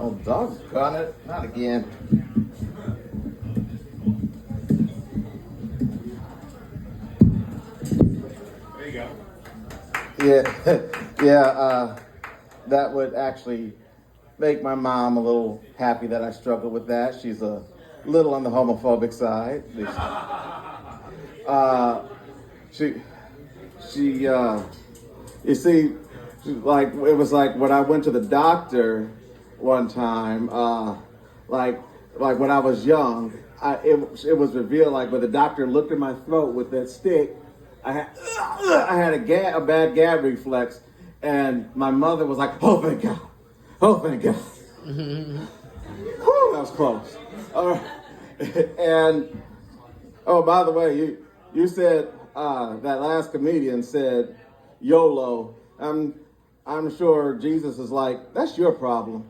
Oh, doggone it. Not again. There you go. Yeah, yeah, that would actually make my mom a little happy that I struggle with that. She's a little on the homophobic side. She, you see, like, it was like when I went to the doctor one time, like when I was young, it was revealed, like, when the doctor looked at my throat with that stick, I had a bad gag reflex, and my mother was like, "Oh, thank God. Oh, thank God." Whew, that was close. And, oh, by the way, you said, that last comedian said, YOLO. I'm sure Jesus is like, that's your problem.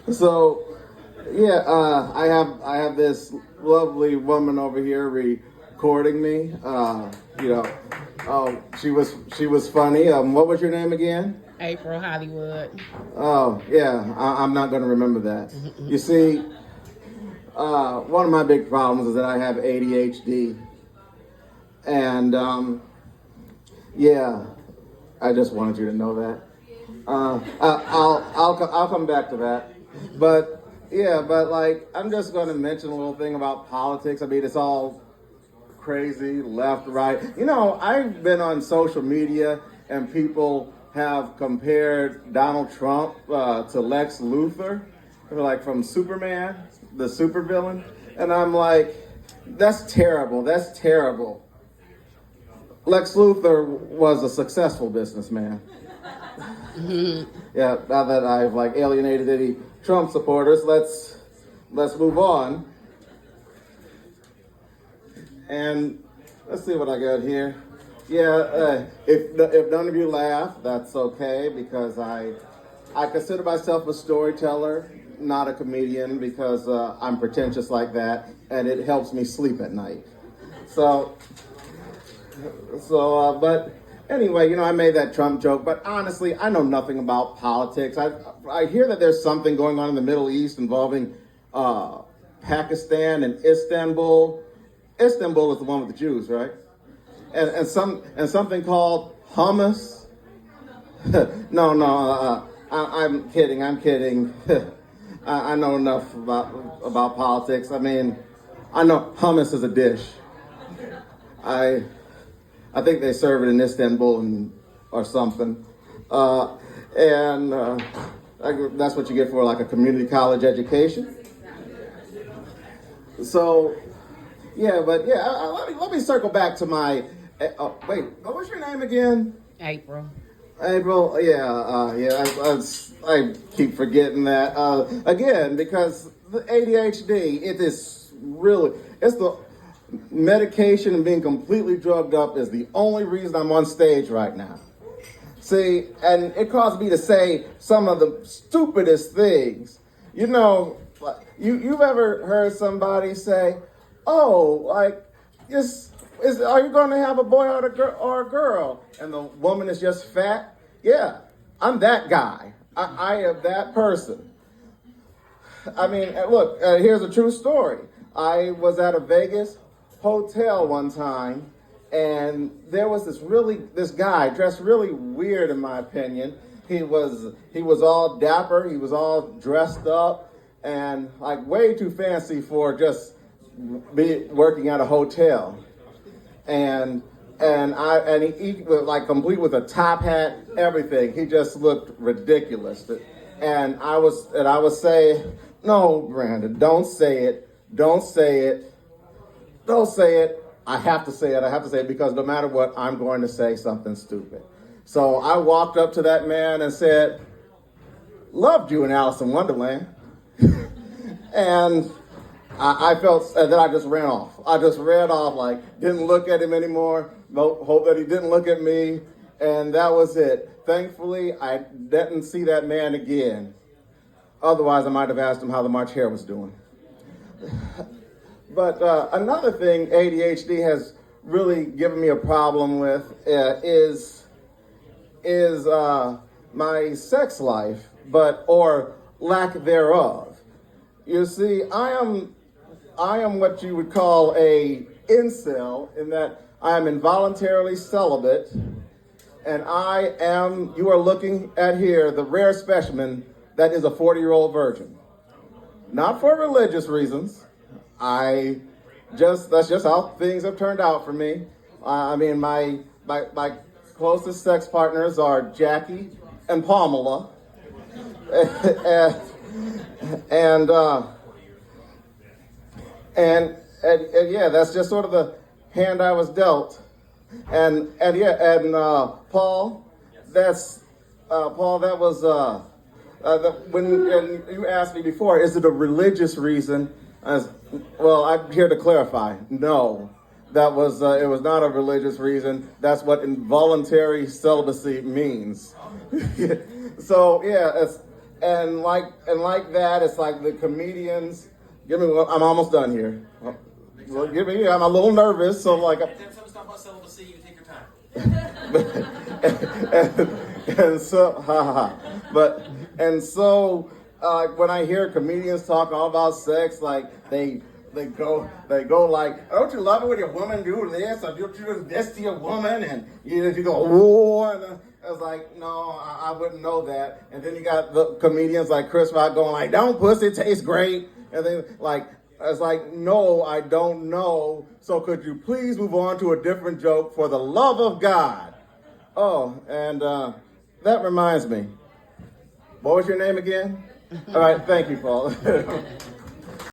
So, yeah, I have this lovely woman over here recording me. She was funny. What was your name again? April Hollywood. Oh, yeah, I'm not going to remember that. You see, one of my big problems is that I have ADHD. And, yeah, I just wanted you to know that. I'll come back to that. But, yeah, like, I'm just going to mention a little thing about politics. I mean, it's all crazy, left, right. You know, I've been on social media and people have compared Donald Trump to Lex Luthor, like from Superman, the supervillain. And I'm like, that's terrible. That's terrible. Lex Luthor was a successful businessman. Yeah, now that I've like alienated any Trump supporters, let's move on. And let's see what I got here. Yeah, if none of you laugh, that's okay, because I consider myself a storyteller, not a comedian, because I'm pretentious like that, and it helps me sleep at night. But anyway, you know, I made that Trump joke, but honestly, I know nothing about politics. I hear that there's something going on in the Middle East involving Pakistan and Istanbul. Istanbul is the one with the Jews, right? And something called hummus. No, I'm kidding. I know enough about politics. I mean, I know hummus is a dish. I think they serve it in Istanbul or something. That's what you get for like a community college education. So, yeah, but yeah, let me circle back to my. Wait, what was your name again? April. April, yeah. I keep forgetting that again, because the ADHD, it's the medication and being completely drugged up is the only reason I'm on stage right now. See, and it caused me to say some of the stupidest things. You know, you've ever heard somebody say, "Oh, like, are you going to have a boy or a girl?" And the woman is just fat? Yeah, I'm that guy. I am that person. I mean, look, here's a true story. I was at a Vegas hotel one time, and there was this guy dressed really weird, in my opinion. He was all dapper. He was all dressed up and like way too fancy for just working at a hotel. And he was like complete with a top hat, everything. He just looked ridiculous. And I was saying, "No, Brandon, don't say it. Don't say it. Don't say it. I have to say it because no matter what, I'm going to say something stupid." So I walked up to that man and said, "Loved you in Alice in Wonderland." And I felt that I just ran off. Like, didn't look at him anymore. Hope that he didn't look at me. And that was it. Thankfully, I didn't see that man again. Otherwise, I might have asked him how the March Hare was doing. But another thing ADHD has really given me a problem with is my sex life. but or lack thereof. You see, I am what you would call a incel in that I am involuntarily celibate, and you are looking at here, the rare specimen that is a 40-year-old virgin. Not for religious reasons. That's just how things have turned out for me. I mean, my closest sex partners are Jackie and Pamela. and yeah, that's just sort of the hand I was dealt. Paul, that was when you asked me before, is it a religious reason? Well, I'm here to clarify. No, it was not a religious reason. That's what involuntary celibacy means. So yeah, and like that, it's like the comedians. I'm almost done here. Well, I'm a little nervous, so like. Anytime someone's talking about celibacy, you take your time. When I hear comedians talk all about sex, like they go like, don't you love it when your woman do this, or don't you do this to your woman, and you go, whoa, and I was like, no, I wouldn't know that. And then you got the comedians like Chris Rock going like, don't pussy taste great, and then like. I was like, no, I don't know. So could you please move on to a different joke for the love of God? Oh, and that reminds me. What was your name again? All right, thank you, Paul.